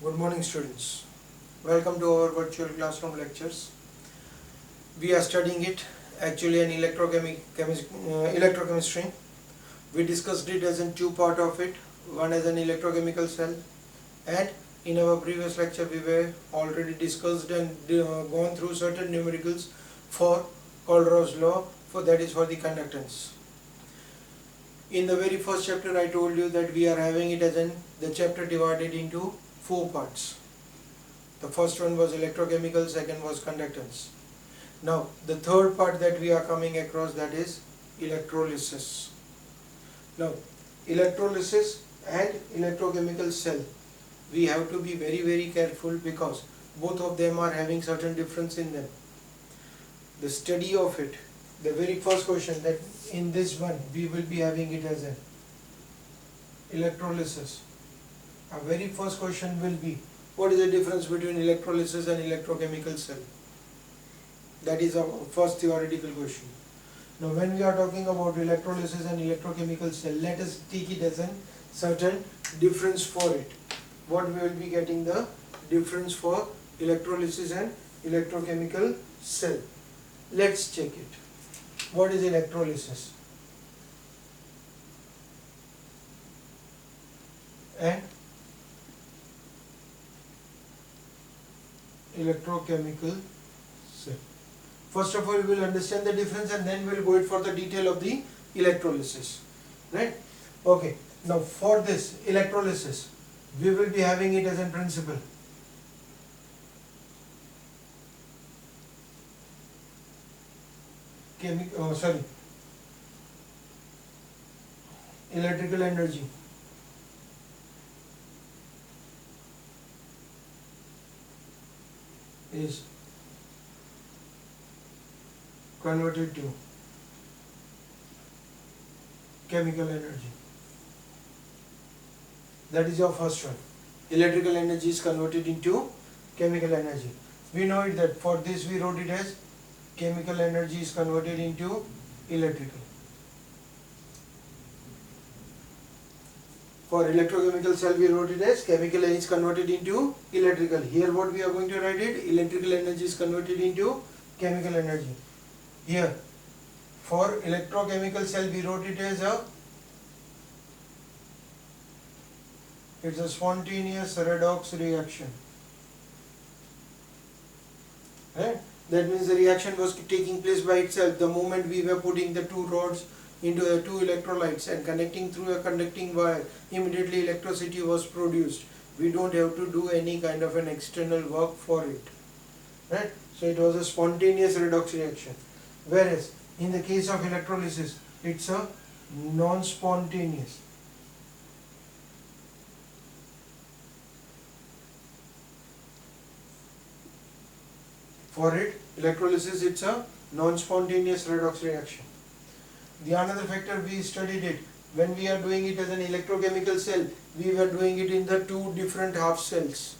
Good morning, students. Welcome to our virtual classroom lectures. We are studying it actually in electrochemistry. We discussed it as in two part of it. One as an electrochemical cell, and in our previous lecture we were already discussed and gone through certain numericals for Colrod's law. For that is for the conductance. In the very first chapter I told you that we are having it as in the chapter divided into four parts. The first one was electrochemical, second was conductance. Now the third part that we are coming across, that is electrolysis. Now electrolysis and electrochemical cell, we have to be very careful because both of them are having certain difference in them. The study of it, the very first question that in this one we will be having it as an electrolysis. Our very first question will be, what is the difference between electrolysis and electrochemical cell? That is our first theoretical question. Now when we are talking about electrolysis and electrochemical cell, let us take it as a certain difference for it. What we will be getting the difference for electrolysis and electrochemical cell. Let's check it. What is electrolysis and electrochemical cell? First of all, we will understand the difference and then we will go it for the detail of the electrolysis, right? Okay, now for this electrolysis, we will be having it as a principle. Electrical energy is converted to chemical energy. That is your first one. Electrical energy is converted into chemical energy. We know it that for this we wrote it as chemical energy is converted into electrical. For electrochemical cell we wrote it as chemical energy is converted into electrical. Here what we are going to write it, electrical energy is converted into chemical energy. Here for electrochemical cell we wrote it as it's a spontaneous redox reaction. Right? That means the reaction was taking place by itself. The moment we were putting the two rods into the two electrolytes and connecting through a conducting wire, immediately electricity was produced. We don't have to do any kind of an external work for it. Right? So it was a spontaneous redox reaction. Whereas in the case of electrolysis, it's a non-spontaneous. For it, electrolysis, it's a non-spontaneous redox reaction. The another factor we studied it, when we are doing it as an electrochemical cell, we were doing it in the two different half cells.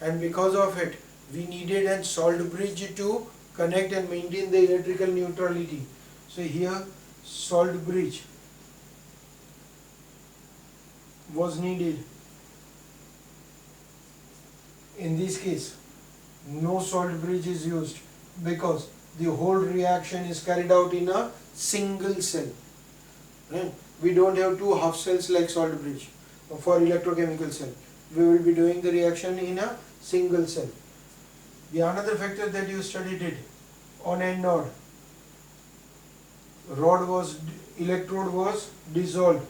And because of it, we needed a salt bridge to connect and maintain the electrical neutrality. So here, salt bridge was needed. In this case, no salt bridge is used because the whole reaction is carried out in a single cell. Right? We don't have two half cells like salt bridge for electrochemical cell. We will be doing the reaction in a single cell. The another factor that you studied it, on anode, electrode was dissolved.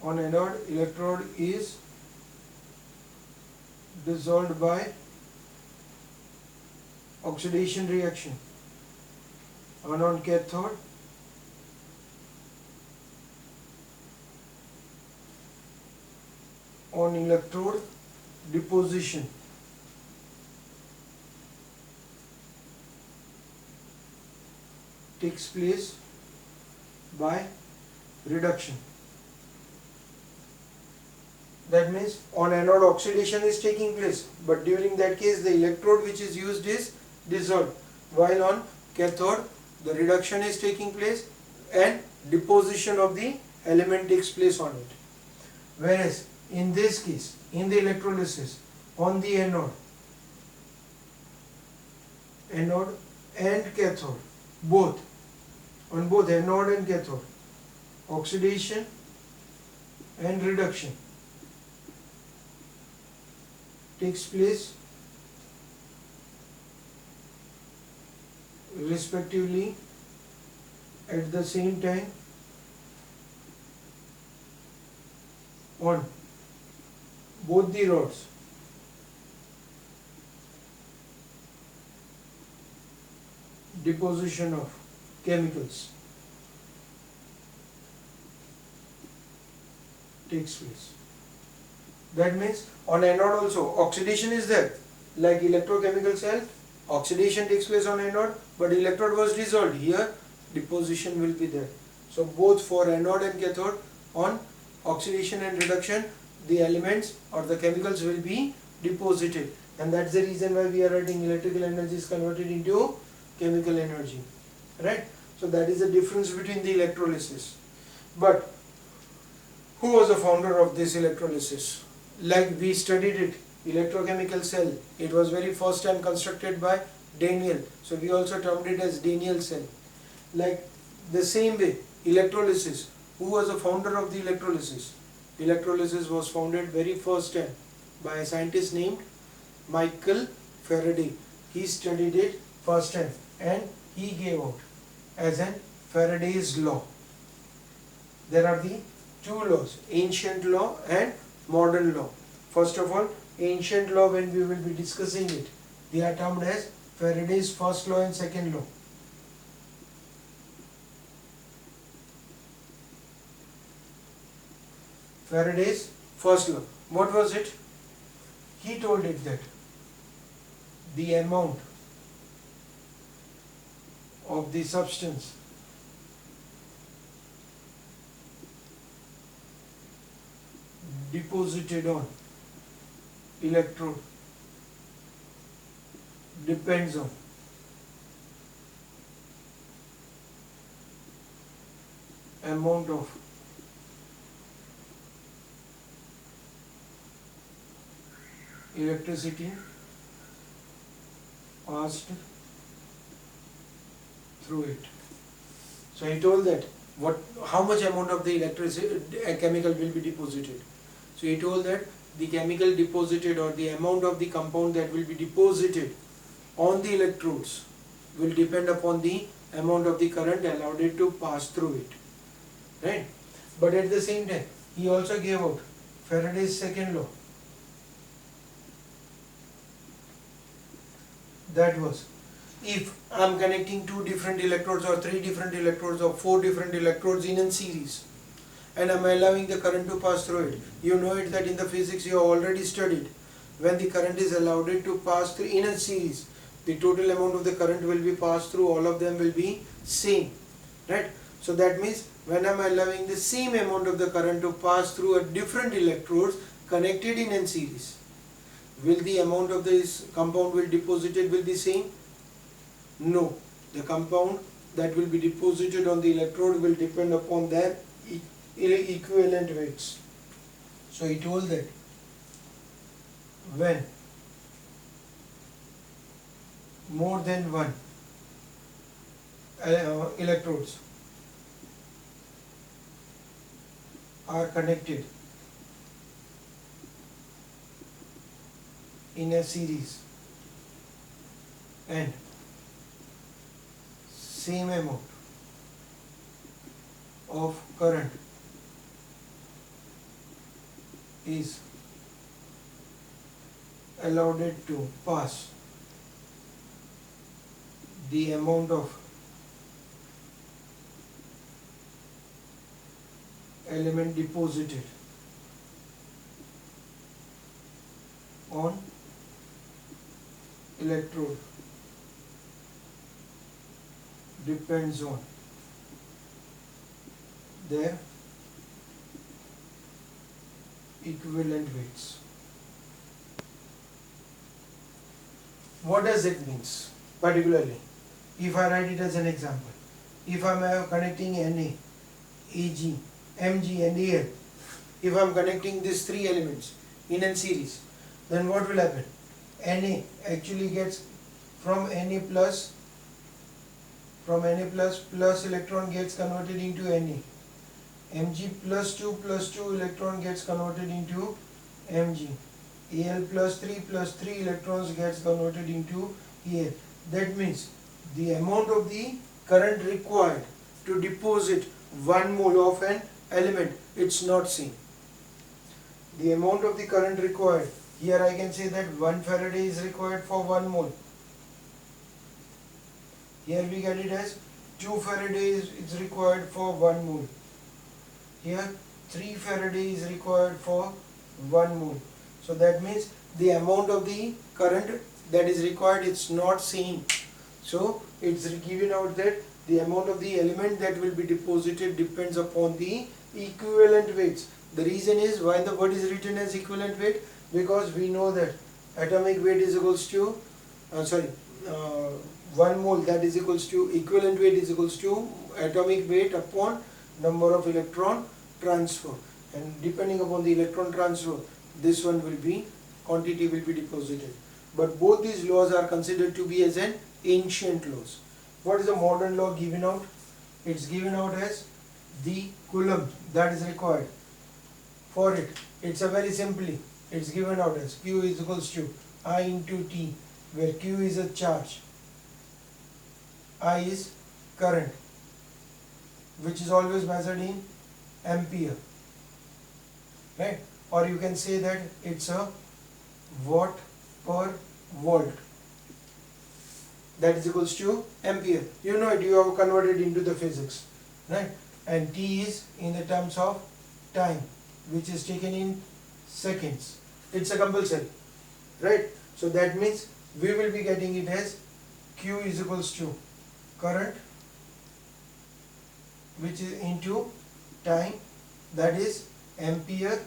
On anode, electrode is dissolved by oxidation reaction. And on cathode, on electrode, deposition. Takes place by reduction. That means on anode oxidation is taking place, but during that case the electrode which is used is dissolved, while on cathode the reduction is taking place and deposition of the element takes place on it. Whereas in this case, in the electrolysis, on the anode and cathode, both, on both anode and cathode, oxidation and reduction takes place respectively at the same time on both the rods. Deposition of chemicals takes place. That means on anode also oxidation is there, like electrochemical cell, oxidation takes place on anode, but electrode was dissolved. Here deposition will be there. So both for anode and cathode, on oxidation and reduction, the elements or the chemicals will be deposited, and that's the reason why we are writing electrical energy is converted into chemical energy, right? So that is the difference between the electrolysis. But who was the founder of this electrolysis? Like we studied it, electrochemical cell, it was very first time constructed by Daniel, so we also termed it as Daniel cell. Like the same way, electrolysis, who was the founder of the electrolysis? Electrolysis was founded very first time by a scientist named Michael Faraday. He studied it first time and he gave out as an Faraday's law. There are the two laws, ancient law and modern law. First of all, ancient law, when we will be discussing it, they are termed as Faraday's first law and second law. Faraday's first law. What was it? He told it that the amount of the substance deposited on electrode depends on amount of electricity passed through it. So he told that how much amount of the electricity chemical will be deposited. So he told that the chemical deposited or the amount of the compound that will be deposited on the electrodes will depend upon the amount of the current allowed it to pass through it, right? But at the same time, he also gave out Faraday's second law. That was, if I am connecting two different electrodes or three different electrodes or four different electrodes in a series, and I am allowing the current to pass through it, you know it that in the physics you have already studied, when the current is allowed it to pass through in a series, the total amount of the current will be passed through, all of them will be same, right? So that means when I am allowing the same amount of the current to pass through a different electrodes connected in a series, will the amount of this compound will deposited will be same? No. The compound that will be deposited on the electrode will depend upon their equivalent weights. So he told that when more than one electrodes are connected in a series and same amount of current is allowed it to pass, the amount of element deposited on electrode depends on their equivalent weights. What does it mean? Particularly, if I write it as an example, if I am connecting Na, Ag, Mg and Al if I am connecting these three elements in a series, then what will happen? Na actually gets from Na plus plus electron gets converted into Na. Mg plus 2 electron gets converted into Mg. Al plus 3 electrons gets converted into Al. That means the amount of the current required to deposit 1 mole of an element, it's not seen. The amount of the current required, here I can say that 1 Faraday is required for 1 mole. Here we get it as 2 Faraday is required for 1 mole. Here 3 Faraday is required for 1 mole. So that means the amount of the current that is required, it's not seen. So it's given out that the amount of the element that will be deposited depends upon the equivalent weights. The reason is why the word is written as equivalent weight, because we know that atomic weight is equals to 1 mole, that is equals to equivalent weight is equals to atomic weight upon number of electron transfer, and depending upon the electron transfer, this one will be quantity will be deposited. But both these laws are considered to be as an ancient laws. What is the modern law given out? It's given out as the coulomb that is required for it. It's a very simply, it's given out as Q is equals to I into T, where Q is a charge, I is current, which is always measured in ampere, right? Or you can say that it's a watt per volt, that is equals to ampere. You know it, you have converted into the physics, right? And T is in the terms of time, which is taken in seconds. It's a compulsory, right? So that means we will be getting it as Q is equals to current, which is into time, that is ampere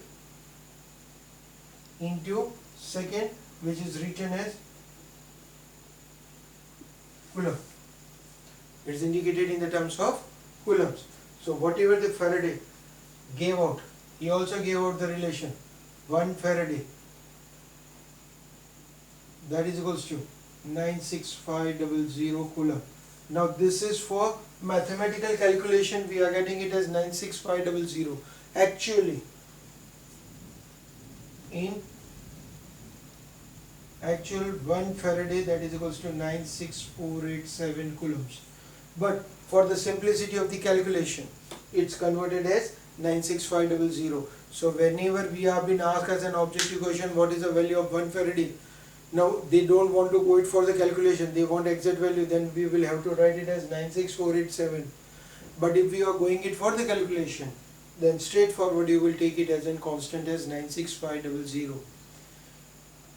into second, which is written as coulomb. It is indicated in the terms of coulombs. So whatever the Faraday gave out, he also gave out the relation 1 Faraday, that is equals to 96500 coulomb. Now this is for mathematical calculation, we are getting it as 96500. Actually, in actual 1 Faraday, that is equals to 96487 coulombs. But for the simplicity of the calculation, it's converted as 96500. So whenever we have been asked as an objective question, what is the value of 1 Faraday? Now they don't want to go it for the calculation, they want exact value, then we will have to write it as 96487. But if we are going it for the calculation, then straightforward you will take it as a constant as 96500.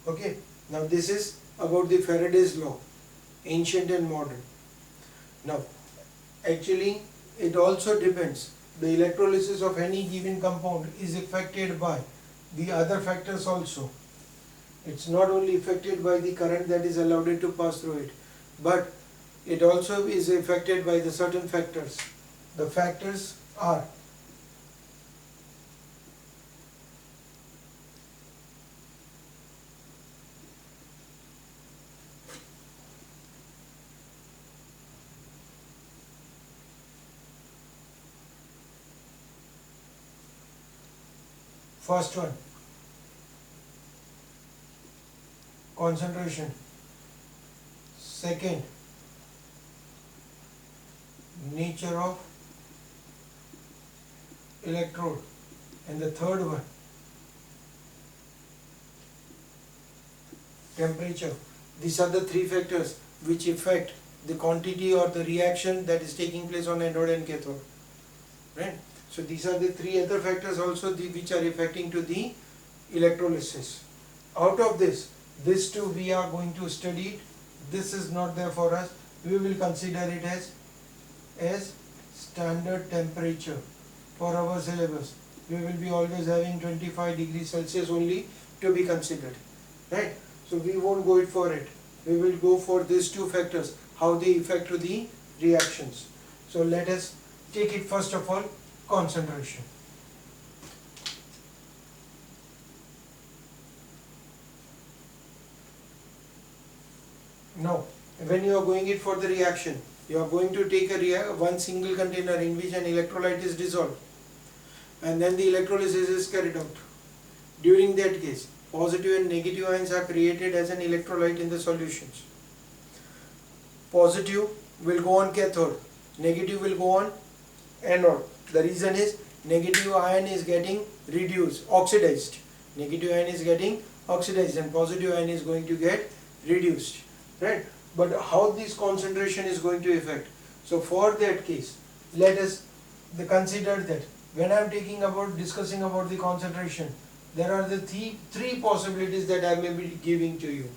Okay, now this is about the Faraday's law, ancient and modern. Now actually it also depends, the electrolysis of any given compound is affected by the other factors also. It's not only affected by the current that is allowed it to pass through it, but it also is affected by the certain factors. The factors are first one, concentration. Second, nature of electrode. And the third one, temperature. These are the three factors which affect the quantity or the reaction that is taking place on anode and cathode, right? So these are the three other factors also which are affecting to the electrolysis. Out of this, these two we are going to study it. This is not there for us. We will consider it as standard temperature for our syllabus. We will be always having 25 degrees Celsius only to be considered, right? So we won't go it for it. We will go for these two factors, how they affect to the reactions. So let us take it first of all, concentration. Now, when you are going it for the reaction, you are going to take one single container in which an electrolyte is dissolved, and then the electrolysis is carried out. During that case, positive and negative ions are created as an electrolyte in the solutions. Positive will go on cathode, negative will go on anode. The reason is negative ion is getting reduced, oxidized. Negative ion is getting oxidized and positive ion is going to get reduced, right? But how this concentration is going to affect? So for that case, let us consider that when I am discussing about the concentration, there are the three possibilities that I may be giving to you.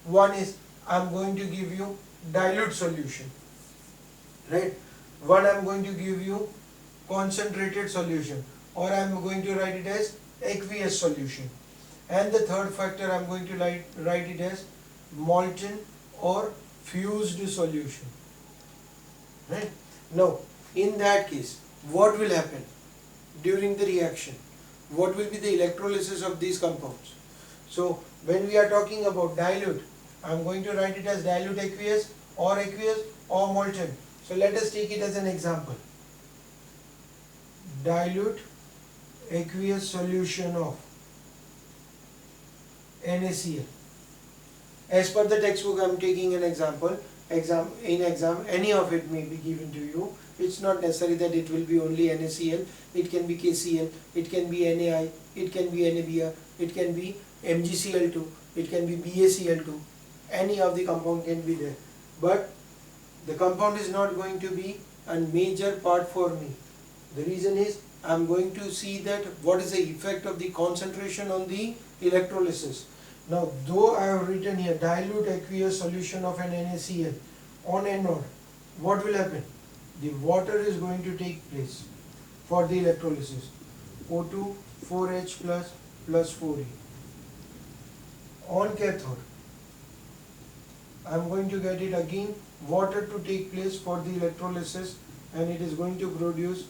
One is I am going to give you dilute solution, right? One I am going to give you concentrated solution, or I am going to write it as aqueous solution, and the third factor I am going to write it as molten or fused solution, right? Now in that case, what will happen during the reaction? What will be the electrolysis of these compounds? So when we are talking about dilute, I am going to write it as dilute aqueous or molten. So let us take it as an example. Dilute aqueous solution of NaCl. As per the textbook, I am taking an example. Any of it may be given to you. It's not necessary that it will be only NaCl. It can be KCl, it can be NaI, it can be NaBr, it can be MgCl2, it can be BaCl2. Any of the compound can be there. But the compound is not going to be a major part for me. The reason is I am going to see that what is the effect of the concentration on the electrolysis. Now, though I have written here dilute aqueous solution of an NaCl on anode, what will happen? The water is going to take place for the electrolysis. O2 4H plus 4E. On cathode, I am going to get it again water to take place for the electrolysis, and it is going to produce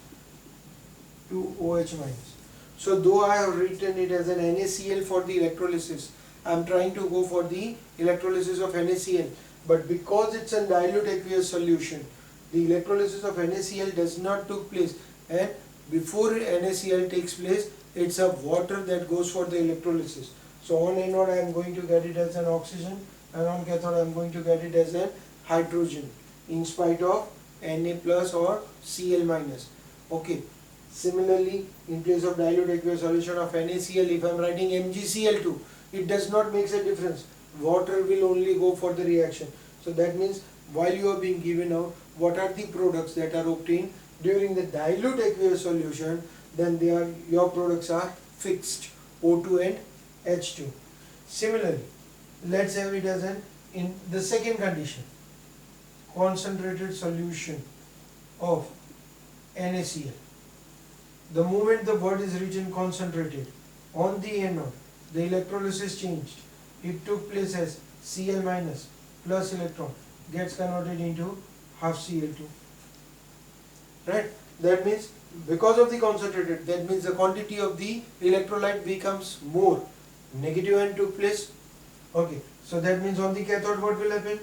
2 OH minus. So though I have written it as an NaCl for the electrolysis, I am trying to go for the electrolysis of NaCl, but because it's a dilute aqueous solution, the electrolysis of NaCl does not take place, and before NaCl takes place, it's a water that goes for the electrolysis. So on anode I am going to get it as an oxygen, and on cathode I am going to get it as a hydrogen in spite of Na plus or Cl minus. Okay. Similarly, in place of dilute aqueous solution of NaCl, if I am writing MgCl2, it does not make a difference. Water will only go for the reaction. So that means while you are being given out what are the products that are obtained during the dilute aqueous solution, then your products are fixed, O2 and H2. Similarly, let's have it as in the second condition, concentrated solution of NaCl. The moment the word is written concentrated, on the anode, the electrolysis changed. It took place as Cl minus plus electron gets converted into half Cl2. Right? That means because of the concentrated, that means the quantity of the electrolyte becomes more. Negative ion took place. Okay. So that means on the cathode what will happen?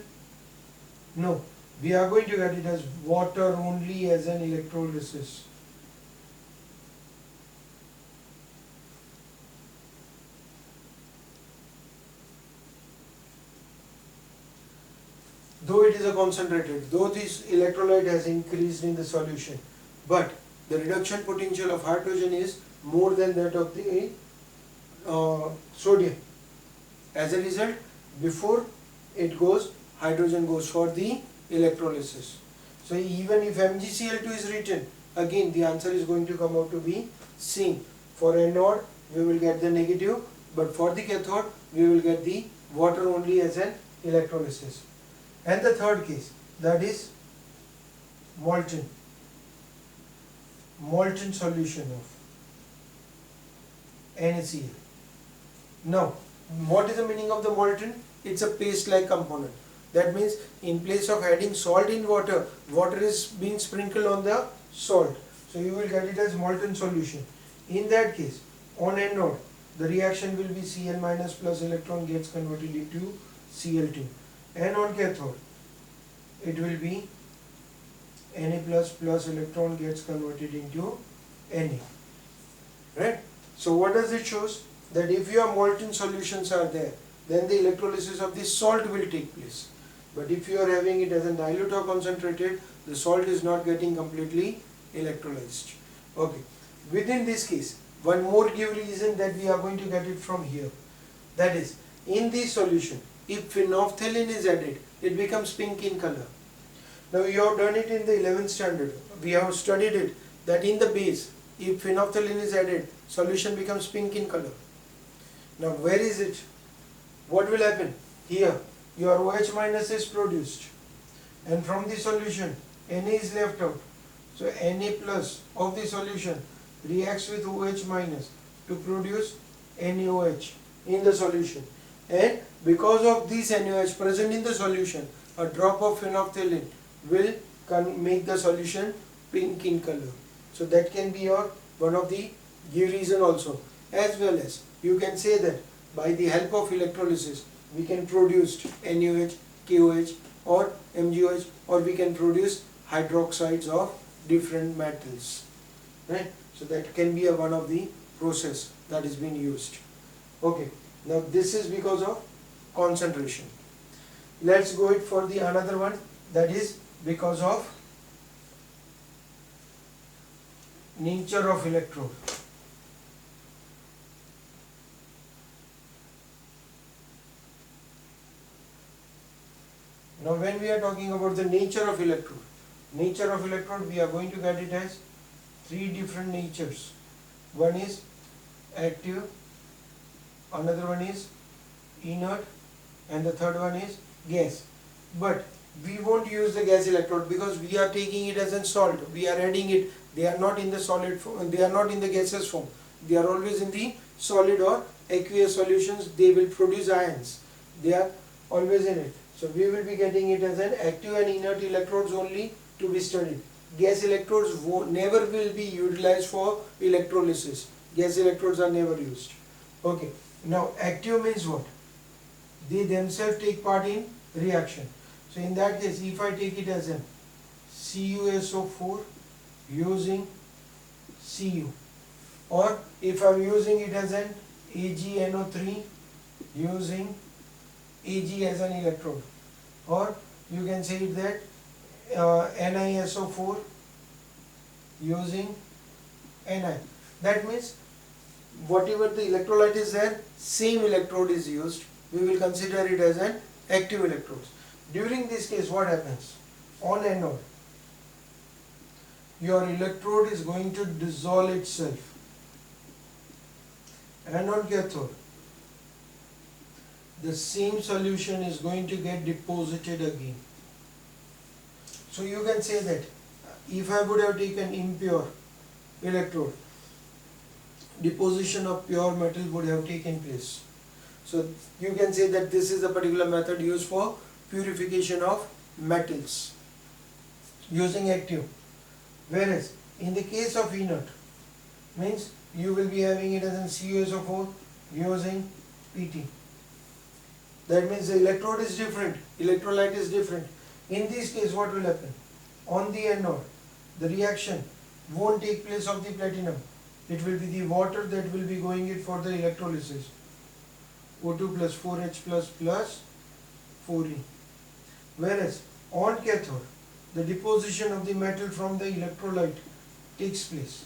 No. We are going to get it as water only as an electrolysis. Though it is a concentrated, though this electrolyte has increased in the solution, but the reduction potential of hydrogen is more than that of the sodium. As a result, before it goes, hydrogen goes for the electrolysis. So even if MgCl2 is written, again the answer is going to come out to be same. For anode, we will get the negative, but for the cathode, we will get the water only as an electrolysis. And the third case, that is molten solution of NaCl. Now, what is the meaning of the molten? It's a paste-like component. That means in place of adding salt in water, water is being sprinkled on the salt. So you will get it as molten solution. In that case, on anode, the reaction will be Cl minus plus electron gets converted into Cl2. and on cathode it will be Na plus electron gets converted into Na, right? So what does it shows? That if your molten solutions are there, then the electrolysis of the salt will take place. But if you are having it as a dilute or concentrated, the salt is not getting completely electrolyzed. Okay. Within this case, one more give reason that we are going to get it from here. That is, in this solution, if phenolphthalein is added, it becomes pink in color. Now you have done it in the 11th standard. We have studied it that in the base, if phenolphthalein is added, solution becomes pink in color. Now where is it? What will happen? Here, your OH minus is produced, and from the solution, Na is left out. So Na plus of the solution reacts with OH minus to produce NaOH in the solution, and because of this NaOH present in the solution, a drop of phenolphthalein will make the solution pink in color. So that can be your one of the give reason also. As well as you can say that by the help of electrolysis we can produce NaOH, KOH or MgOH, or we can produce hydroxides of different metals, right? So that can be one of the process that is being used. Okay, now this is because of concentration. Let's go it for the another one, that is because of nature of electrode. Now when we are talking about the nature of electrode, we are going to get it as three different natures. One is active, another one is inert, and the third one is gas. But we won't use the gas electrode because we are taking it as a salt. We are adding it. They are not in the solid form. They are not in the gaseous form. They are always in the solid or aqueous solutions. They will produce ions. They are always in it. So we will be getting it as an active and inert electrodes only to be studied. Gas electrodes never will be utilized for electrolysis. Gas electrodes are never used. Okay. Now active means what? They themselves take part in reaction. So in that case, if I take it as an CuSO4 using Cu, or if I am using it as an AgNO3 using Ag as an electrode, or you can say it that NiSO4 using Ni. That means whatever the electrolyte is there, same electrode is used. We will consider it as an active electrode. During this case, what happens? On anode, your electrode is going to dissolve itself, and on cathode, the same solution is going to get deposited again. So you can say that if I would have taken impure electrode, deposition of pure metal would have taken place. So you can say that this is a particular method used for purification of metals using active. Whereas in the case of inert, means you will be having it as in CuSO4 using PT. That means the electrode is different, electrolyte is different. In this case, what will happen? On the anode, the reaction won't take place of the platinum. It will be the water that will be going in for the electrolysis. O2 plus 4H plus 4E. Whereas on cathode, the deposition of the metal from the electrolyte takes place.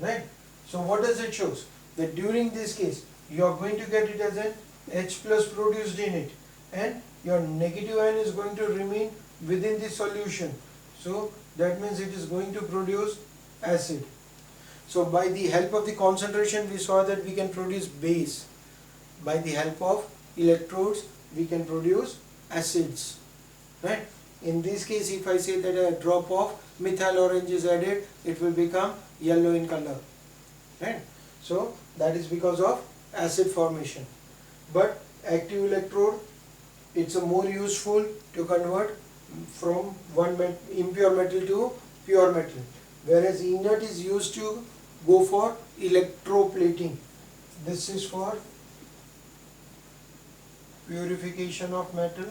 Right? So what does it show? That during this case, you are going to get it as an H plus produced in it, and your negative ion is going to remain within the solution. So that means it is going to produce acid. So by the help of the concentration, we saw that we can produce base. By the help of electrodes, we can produce acids. Right? In this case, if I say that a drop of methyl orange is added, it will become yellow in color. Right? So that is because of acid formation. But active electrode, it's a more useful to convert from one impure metal to pure metal, whereas inert is used to go for electroplating. This is for purification of metal.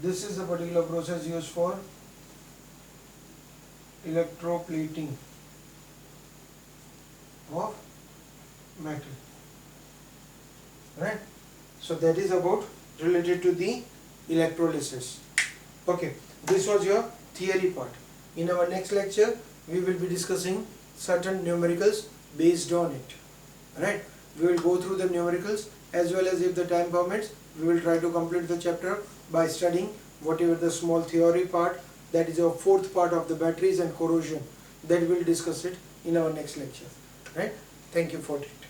This is a particular process used for electroplating of metal, right? So that is about related to the electrolysis. Okay, this was your theory part. In our next lecture we will be discussing certain numericals based on it, right? We will go through the numericals, as well as, if the time permits, we will try to complete the chapter by studying whatever the small theory part, that is our fourth part of the batteries and corrosion, that we will discuss it in our next lecture, right? Thank you for it.